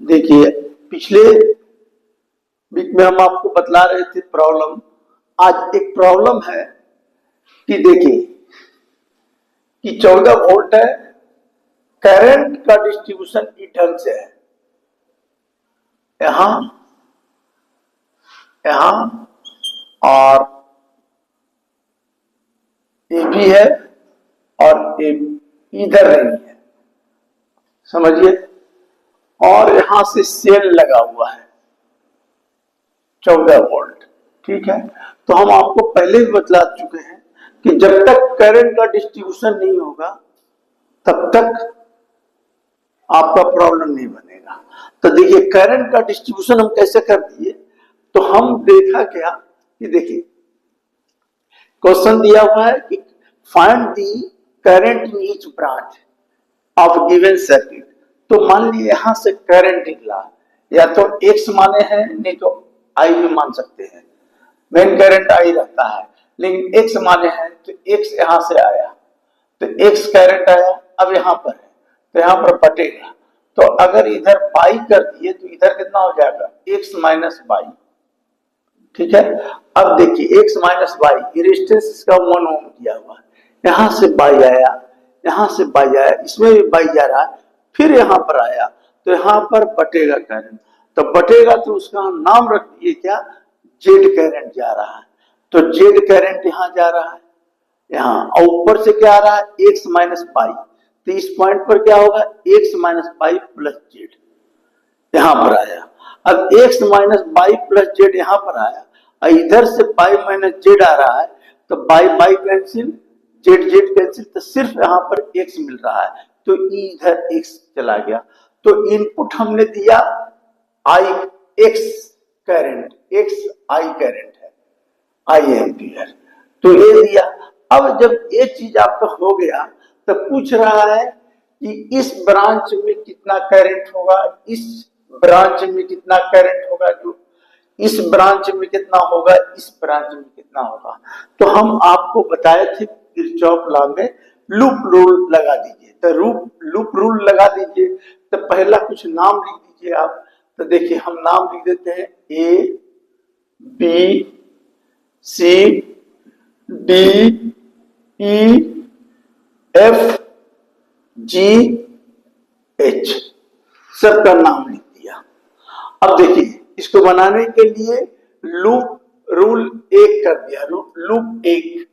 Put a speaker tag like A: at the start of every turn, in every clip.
A: देखिए, पिछले वीक में हम आपको बतला रहे थे प्रॉब्लम। आज एक प्रॉब्लम है कि देखिए कि 14 वोल्ट है, करंट का डिस्ट्रीब्यूशन इस ढंग से है, यहां यहां और ये भी है और ये इधर नहीं है, समझिए। और यहां से सेल लगा हुआ है 14 वोल्ट, ठीक है। तो हम आपको पहले भी बतला चुके हैं कि जब तक करंट का डिस्ट्रीब्यूशन नहीं होगा तब तक आपका प्रॉब्लम नहीं बनेगा। तो देखिए, करंट का डिस्ट्रीब्यूशन हम कैसे कर दिए, तो हम देखा क्या कि देखिए क्वेश्चन दिया हुआ है कि find the current in each branch of given circuit. तो मान लीजिए यहां से करंट निकला, या तो एक्स माने हैं, नहीं तो आई भी मान सकते हैं। मेन करंट आई रहता है, लेकिन एक्स माने हैं तो एक्स यहां से आया, तो एक्स करंट आया, अब यहां पर है तो यहां पर बटेगा। तो अगर इधर बाई कर दिए तो इधर कितना हो जाएगा, एक्स माइनस बाई, ठीक है। अब देखिए एक्स माइनस बाई, रेजिस्टेंस इसका 1 ओम दिया हुआ है, यहां से बाई आया, यहां से बाई आया, इसमें भी बाई जा रहा है, फिर यहां पर आया तो यहां पर बटेगा करंट। तो बटेगा तो उसका नाम रख दिए क्या, जेड करंट जा रहा है। तो जेड करंट यहां जा रहा है, यहां, और ऊपर से क्या आ रहा है, एक्स माइनस पाई। तो इस पॉइंट पर क्या होगा, x minus pi plus Z यहां पर आया। अब x minus y plus Z यहां पर आया, और इधर से बाई माइनस जेड आ रहा है, तो by by cancel, Z Z cancel, तो सिर्फ यहां पर एक्स मिल रहा है, तो इधर एक्स चला गया। तो इनपुट हमने दिया I X current, X I current है, आई एम्पियर, तो ये दिया। अब जब ये चीज आपका हो गया तो पूछ रहा है कि इस ब्रांच में कितना करंट होगा, इस ब्रांच में कितना करंट होगा, जो इस ब्रांच में कितना होगा, इस ब्रांच में कितना होगा। तो हम आपको बताए थे किरचॉफ लॉ में लूप रूल लगा दीजिए, तो लूप रूल लगा दीजिए। तो पहला कुछ नाम लिख दीजिए आप। तो देखिए हम नाम लिख देते हैं, A B C D E F G H, सबका नाम लिख दिया। अब देखिए इसको बनाने के लिए लूप रूल 1 कर दिया, लूप 1।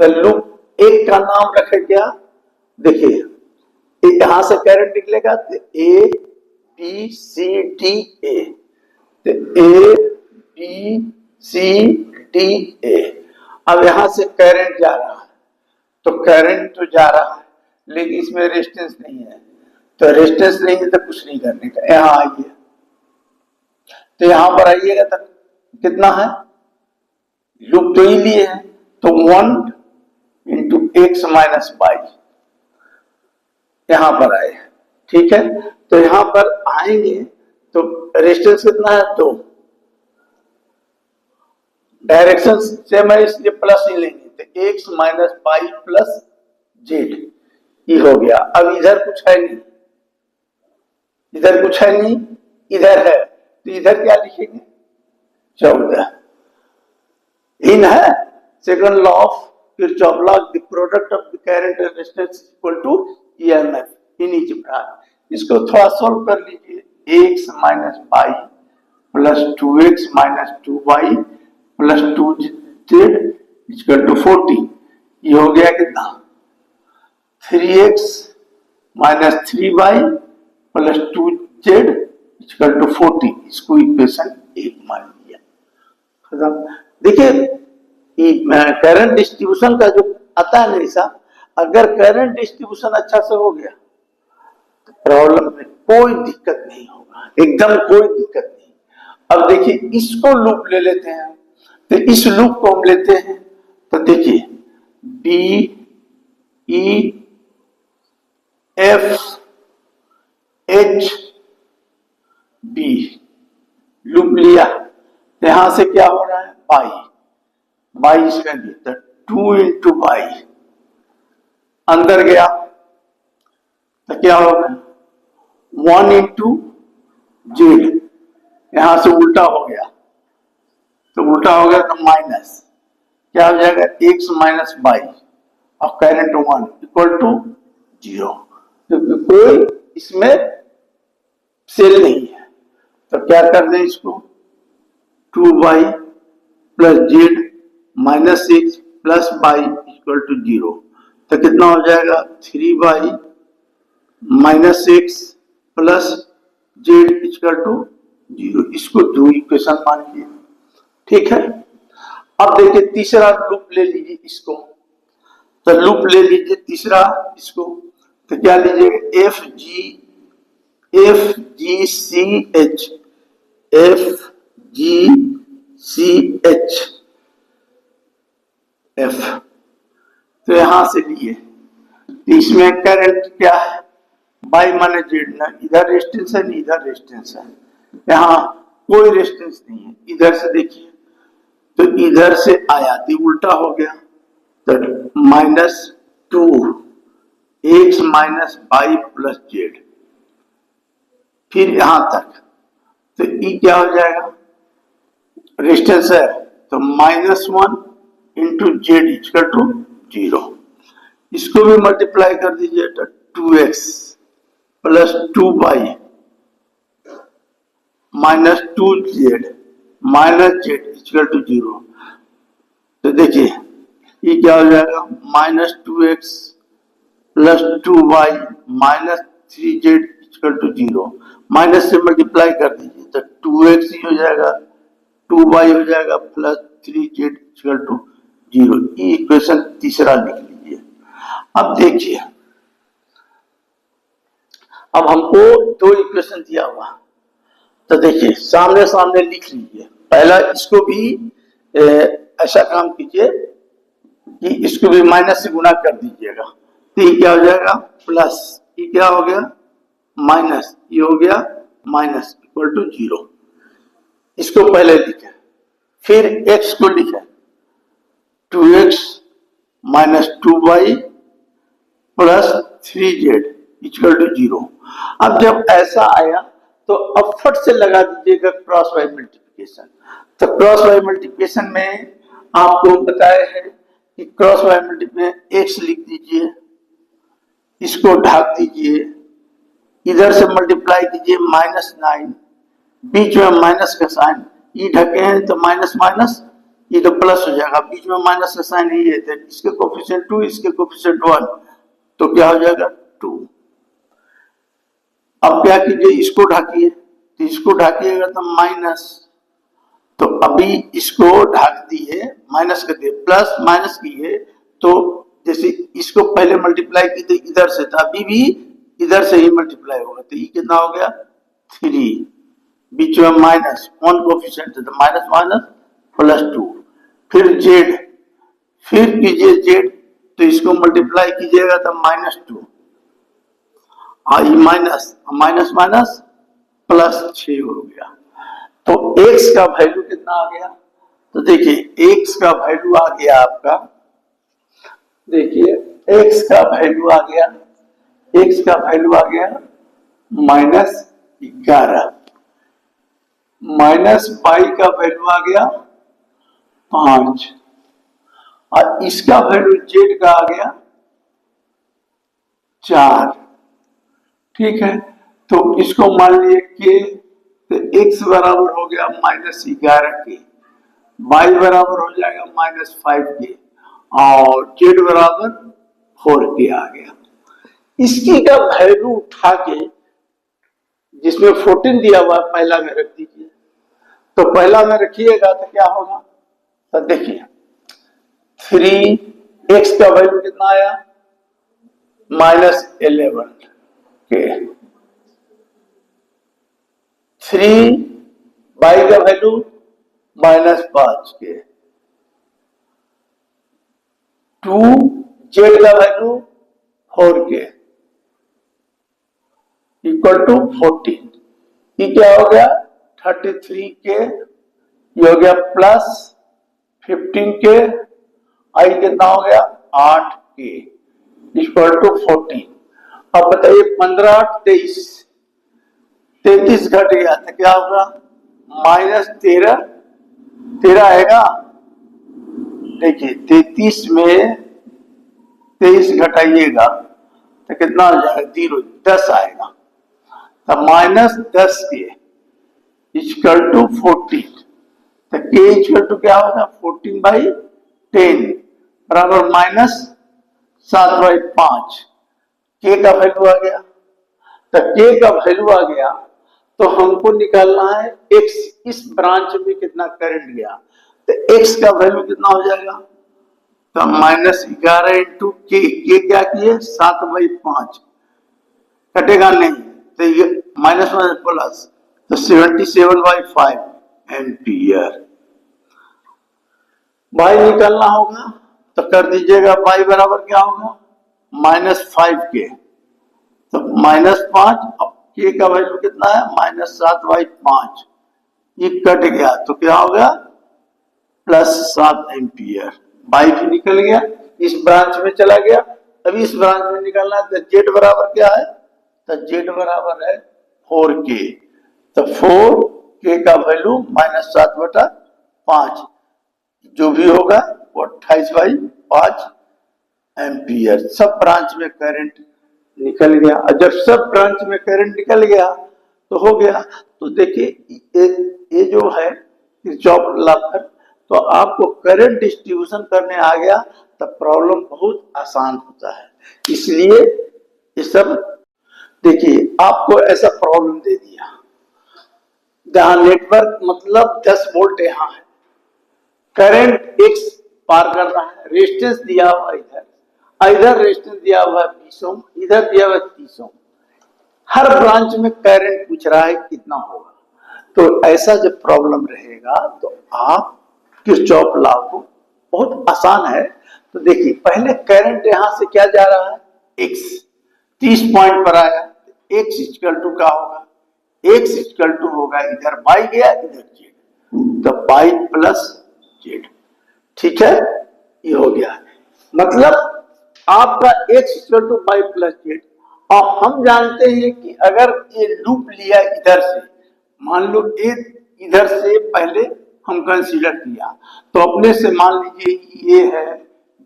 A: तो लूप 1 का नाम रखे क्या, देखिए यहां से करंट निकलेगा तो ए बी सी डी ए, तो ए बी सी डी ए। अब यहां से करंट जा रहा है, तो करंट तो जा रहा है लेकिन इसमें रेजिस्टेंस नहीं है, तो रेजिस्टेंस नहीं है तो कुछ नहीं करने का। यहां आइए, तो यहां पर आइएगा तो कितना है, लूप तो ही लिए है, तो 1 इंटू एक्स माइनस बाई यहां पर आए, ठीक है। तो यहां पर आएंगे तो रेजिस्टेंस कितना है, 2, डायरेक्शन सेम है इसलिए प्लस ही लेंगे, तो x minus y plus Z, ये हो गया। अब इधर कुछ है नहीं, इधर कुछ है नहीं, इधर है, तो इधर क्या लिखेंगे, 14 इन है second law of Kirchhoff law, the product of the current and resistance equal to EMF in each branch. इसको थोड़ा सॉल्व कर लीजिए, x minus y plus 2x minus 2y plus 2z equal to 40, ये हो गया कितना, 3x minus 3y plus 2z equal to 40। इसको equation 1 मान लिया, खत्म। देखिए करंट डिस्ट्रीब्यूशन का जो आता है ऐसा, अगर करंट डिस्ट्रीब्यूशन अच्छा से हो गया तो प्रॉब्लम में कोई दिक्कत नहीं होगा, एकदम कोई दिक्कत नहीं। अब देखिए इसको लूप ले लेते हैं, तो इस लूप को हम लेते हैं, तो देखिए B E F H B loop लिया, तो यहां से क्या हो रहा है, बाई बाई इसका तो 2 इंटू बाई, अंदर गया तो क्या होगा 1 इंटू जेड, यहां से उल्टा हो गया, तो उल्टा हो गया तो माइनस, क्या हो जाएगा एक्स माइनस वाई और करंट 1 इक्वल टू 0, क्योंकि कोई इसमें सेल नहीं है। तो क्या कर दें इसको, 2y plus z minus 6 plus y equal to 0, तो कितना हो जाएगा 3y minus 6 plus z equal to 0, इसको दो इक्वेशन मान लिए। ठीक है, अब देखिए तीसरा लूप ले लीजिए इसको, तो लूप ले लीजिए तीसरा इसको, तो क्या लीजिए F G C H, F G C H F, तो यहां से लिए, तो इसमें करंट क्या है बाई माने जेड, ना इधर रेजिस्टेंस है ना इधर रेजिस्टेंस है, यहाँ कोई रेजिस्टेंस नहीं है। इधर से देखिए तो इधर से आया तो उल्टा हो गया, तो -2 x minus y plus z, फिर यहां तक, तो ई क्या हो जाएगा रेजिस्टेंस है, तो -1 इंटू जेड इक्वल टू 0, इसको भी मल्टीप्लाई कर दीजिए, तो 2x plus 2y minus 2z minus z equal to 0, तो देखिए ये क्या हो जाएगा -2x plus 2y minus 3z equal to 0, minus से मल्टीप्लाई कर दीजिए तो 2x ही हो जाएगा, 2y हो जाएगा प्लस 3z इक्वल टू 0, ये इक्वेशन तीसरा लिख लीजिए। अब देखिए, अब हमको दो इक्वेशन दिया हुआ, तो देखिए सामने सामने लिख लीजिए, पहला इसको भी ऐसा काम कीजिए कि इसको भी माइनस से गुणा कर दीजिएगा, तो ये क्या हो जाएगा प्लस, ये क्या हो गया माइनस, ये हो गया माइनस इक्वल टू 0, इसको पहले लिखे, फिर x को लिखे 2x minus 2y plus 3z equal to 0। अब जब ऐसा आया तो अब फट से लगा दीजिएगा क्रॉस वाई मल्टीप्लिकेशन, तो क्रॉस वाई मल्टीप्लिकेशन में आपको बताया है कि क्रॉस वाई मल्टीप्लिकेशन x लिख दीजिए, इसको ढक दीजिए, इधर से मल्टीप्लाई कीजिए -9, बीच में माइनस का साइन, ये ढके हैं तो माइनस माइनस ये तो प्लस हो जाएगा, बीच में माइनस का साइन ये है, इसके कोफिशिएंट 2 इसके कोफिशिएंट 1, तो क्या हो जाएगा 2। अब क्या कीजिए इसको ढाकिए, तो इसको ढाकिएगा तो माइनस, तो अभी इसको ढाक दिए माइनस कर दिए, प्लस माइनस किए, तो जैसे इसको पहले मल्टीप्लाई की थी इधर से, तो अभी भी इधर से ही मल्टीप्लाई होगा, तो ये कितना हो गया 3, बीच में माइनस 1 कोफिशिएंट है तो माइनस माइनस प्लस 2, फिर जेड, फिर कीजिए जेड, तो इसको मल्टीप्लाई कीजिएगा तो -2, ये माइनस माइनस माइनस प्लस 6 हो गया, तो x का वैल्यू कितना आ गया, तो देखिए x का वैल्यू आ गया आपका, देखिए x का वैल्यू आ गया, x का वैल्यू आ गया -11, माइनस y का वैल्यू आ गया 5, और इसका वैल्यू z का आ गया 4। ठीक है, तो इसको मान लिए के, तो x बराबर हो गया -11 के, y बराबर हो जाएगा -5 के, और z बराबर 4 के आ गया। इसकी का वैल्यू उठा के जिसमें 14 दिया हुआ पहला में रख दीजिए, तो पहला में रखिएगा तो क्या होगा, तो देखिए 3x का वैल्यू कितना आया -11 के, 3y का वैल्यू -5 के, 2z का वैल्यू 4 के इक्वल टू 14, ये क्या हो गया 33 के, ये हो गया प्लस 15 के, आई कितना हो गया 8 के इक्वल टू 14। अब बताइए 15 8 23, 33 घट गया तो क्या होगा, -13, 13 आएगा। देखिए 33 में 23 घटाइएगा तो कितना हो जाएगा, 0, 10 आएगा। तो -10 के इक्वल टू 14, तो के इक्वल टू क्या होगा, 14/10 बराबर -7/5। के का वैल्यू आ गया, तो के का वैल्यू आ गया तो हमको निकालना है एक्स, इस ब्रांच में कितना करंट गया, तो एक्स का वैल्यू कितना हो जाएगा, तो -11 इंटू के क्या किए, 7/5, कटेगा नहीं तो ये माइनस प्लस, तो 77/5 एम्पियर। बाई निकालना होगा तो कर दीजिएगा, बाई बराबर क्या होगा, -5 के, तो -5, अब के का वैल्यू कितना है, -7/5, ये कट गया तो क्या होगा, +7 एम्पियर। बाई भी निकल गया, इस ब्रांच में चला गया। अभी इस ब्रांच में निकालना है तो जेड बराबर क्या है, तो जेड बराबर है 4K, तो 4K का वैल्यू -7/5, जो भी होगा वो 28/5 एम्पियर। सब ब्रांच में करंट निकल गया। और जब सब ब्रांच में करंट निकल गया तो हो गया। तो देखिए ये जो है किरचॉफ लॉ, तो आपको करंट डिस्ट्रीब्यूशन करने आ गया तो प्रॉब्लम बहुत आसान होता है। इसलिए ये सब देखिए, आपको ऐसा प्रॉब्लम दे दिया, जहां नेटवर्क मतलब 10 वोल्ट यहाँ है, करंट एक्स पार कर रहा है, रेजिस्टेंस दिया हुआ इधर रेजिस्टेंस दिया हुआ 20 ओम, इधर दिया हुआ 30 ओम, हर ब्रांच में करंट पूछ रहा है कितना होगा। तो ऐसा जब प्रॉब्लम रहेगा तो आप किरचॉफ लॉ को, बहुत आसान है। तो देखिए पहले करंट यहां से क्या जा रहा है, एक्स 30 पॉइंट पर आया, एक्स इक्वल टू क्या होगा, एक्स इक्वल टू होगा, इधर बाई गया इधर जेड, तो बाई प्लस जेड, ठीक है, ये हो गया। मतलब आपका x equal two by plus Z. और हम जानते हैं कि अगर ये लूप लिया इधर से, मान लो ए इधर से पहले हम कंसीडर किया, तो अपने से मान लीजिए ये है,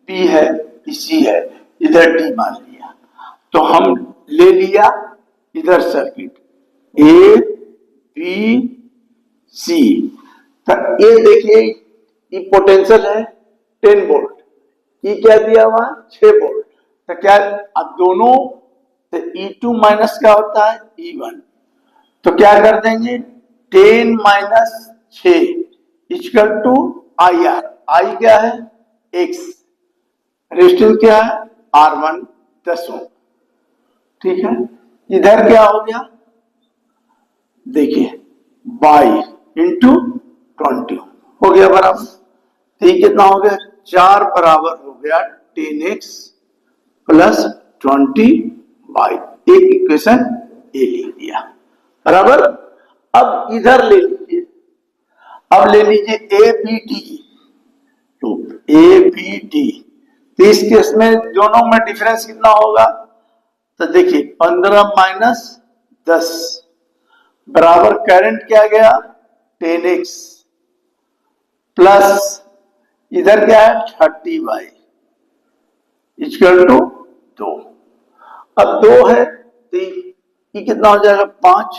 A: बी है, सी है, इधर डी मान लिया, तो हम ले लिया इधर सर्किट ए बी सी, तो ये देखिए ये पोटेंशियल है 10 वोल्ट, ये क्या दिया हुआ 6 वोल्ट, तो क्या अब दोनों, तो E2 माइनस क्या होता है E1, तो क्या कर देंगे 10 - 6 इक्वल टू IR, I क्या है X, रेजिस्टेंस क्या है R1 10 ओम, ठीक है। इधर क्या हो गया, देखिए बाई इंटू 20 हो गया बराबर, तो ये कितना हो गया 4 बराबर हो गया 10x प्लस 20 एक इक्वेशन ए लिख दिया बराबर। अब इधर ले लीजिए, अब ले लीजिए ए बी डी, तो ए बी डी, तो इस केस में दोनों में डिफरेंस कितना होगा, तो देखिए 15 - 10 बराबर करंट क्या गया 10x प्लस इधर क्या है 30y इक्वल टू 2। अब 2 है तो ये कितना हो जाएगा 5,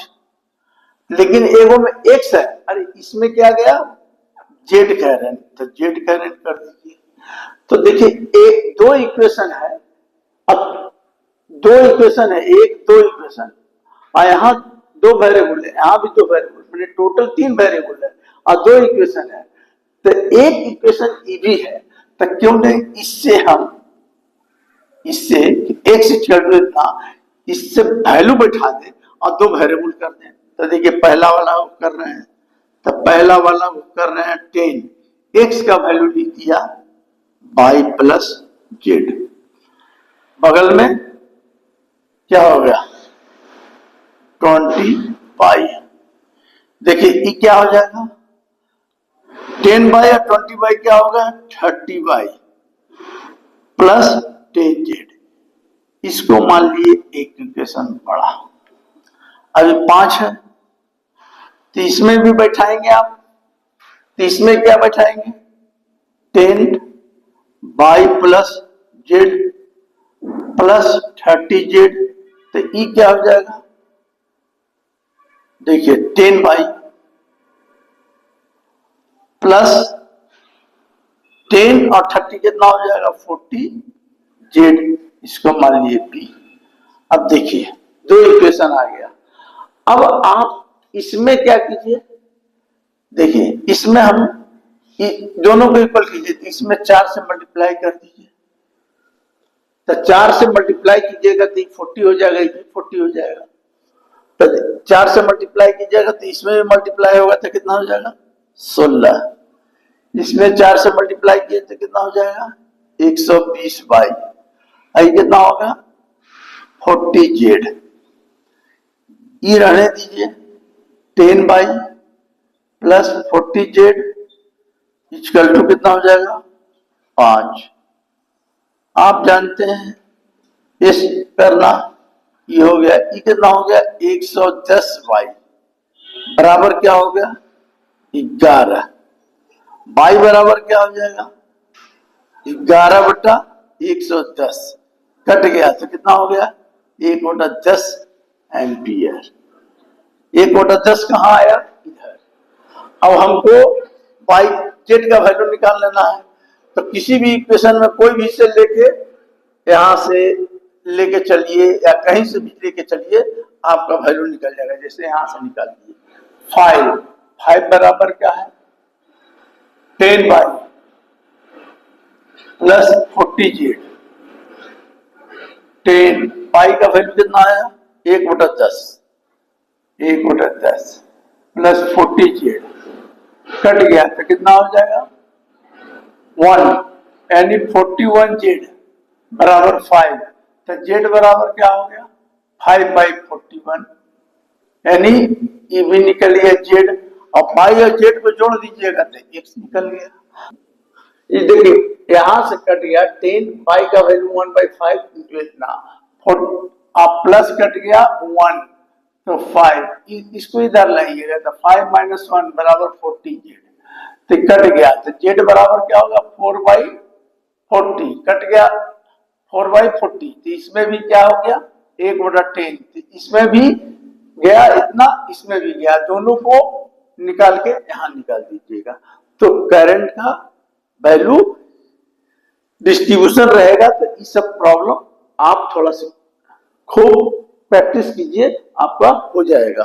A: लेकिन एगो में x है, अरे इसमें क्या गया जेड करंट, तो जेड करंट कर दीजिए। तो देखिए एक दो इक्वेशन है, अब दो इक्वेशन है, एक दो इक्वेशन, और यहाँ दो वेरिएबल है, यहाँ भी दो वेरिएबल, मैंने टोटल 3 वेरिएबल है और दो इक्वेशन है, तो एक इक्वेशन ई भी है, तो क्यों नहीं इससे एक्स इक्वल टू इससे वैल्यू बैठा दे और दो वेरिएबल कर दें। तो देखिए पहला वाला कर रहे हैं, तो पहला वाला कर रहे हैं 10, एक्स का वैल्यू लिख दिया y प्लस जेड, बगल में क्या हो गया 20y, देखिए ये क्या हो जाएगा 10y और 20y क्या होगा 30y प्लस 10z, इसको मान लिए एक इक्वेशन बढ़ा, अभी 5 है तो इसमें भी बैठाएंगे आप, तो इसमें क्या बैठाएंगे 10 y plus Z plus 30 Z, तो ई क्या हो जाएगा, देखिए 10 बाई प्लस 10 और 30 कितना हो जाएगा 40 जेड, इसको मान लिए पी। अब देखिए दो इक्वेशन आ गया। अब आप इसमें क्या कीजिए, देखिए इसमें हम दोनों को इक्वल कीजिए, इसमें 4 से मल्टीप्लाई कर दीजिए, तो 4 से मल्टीप्लाई कीजिएगा तो 40 हो जाएगा, ये 40 हो जाएगा, तो 4 से मल्टीप्लाई कीजिएगा तो इसमें भी मल्टीप्लाई होगा तो कितना हो जाएगा 16, इसमें 4 से मल्टीप्लाई किए तो कितना हो जाएगा 120 बाई, आई कितना होगा 40 जेड, ये रहने दीजिए 10 y plus 40 z equal to कितना हो जाएगा 5। आप जानते हैं इस करना, ये हो गया, ये कितना हो गया 110 बाई बराबर क्या हो गया 11, बाई बराबर क्या हो जाएगा 11/110, कट गया तो कितना हो गया 1/10 एम्पियर। 1/10 कहाँ आया इधर। अब हमको बाई जेड का वैल्यू निकाल लेना है, तो किसी भी इक्वेशन में कोई भी से लेके यहां से लेके चलिए या कहीं से भी लेके चलिए, आपका वैल्यू निकल जाएगा। जैसे यहां से निकाल दिए 5 बराबर क्या है 10 बाई प्लस 40 जेड, 10 पाई का वैल्यू कितना आया 1/10 प्लस 40 जेड, कट गया तो कितना हो जाएगा 1, यानी 41 जेड बराबर 5, तो जेड बराबर क्या हो गया 5/41, यानी ये भी निकल गया जेड, और पाई और जेड को जोड़ दीजिएगा तो एक्स निकल गया। ये देखिए यहां से कट गया 10 पाई का वैल्यू 1/5 इंटू इतना, आप प्लस कट गया 1 तो 5, इसको इधर लाइएगा तो 5 - 1 बराबर 40 जेड, तो कट गया तो जेड बराबर क्या होगा 4/40, कट गया 4/40, तो इसमें भी क्या हो गया 1/10, तो इसमें भी गया इतना, इसमें भी गया, दोनों को निकाल के यहां निकाल दीजिएगा। तो करंट का वैल्यू डिस्ट्रीब्यूशन रहेगा, तो ये सब प्रॉब्लम आप थोड़ा सा खूब प्रैक्टिस कीजिए, आपका हो जाएगा।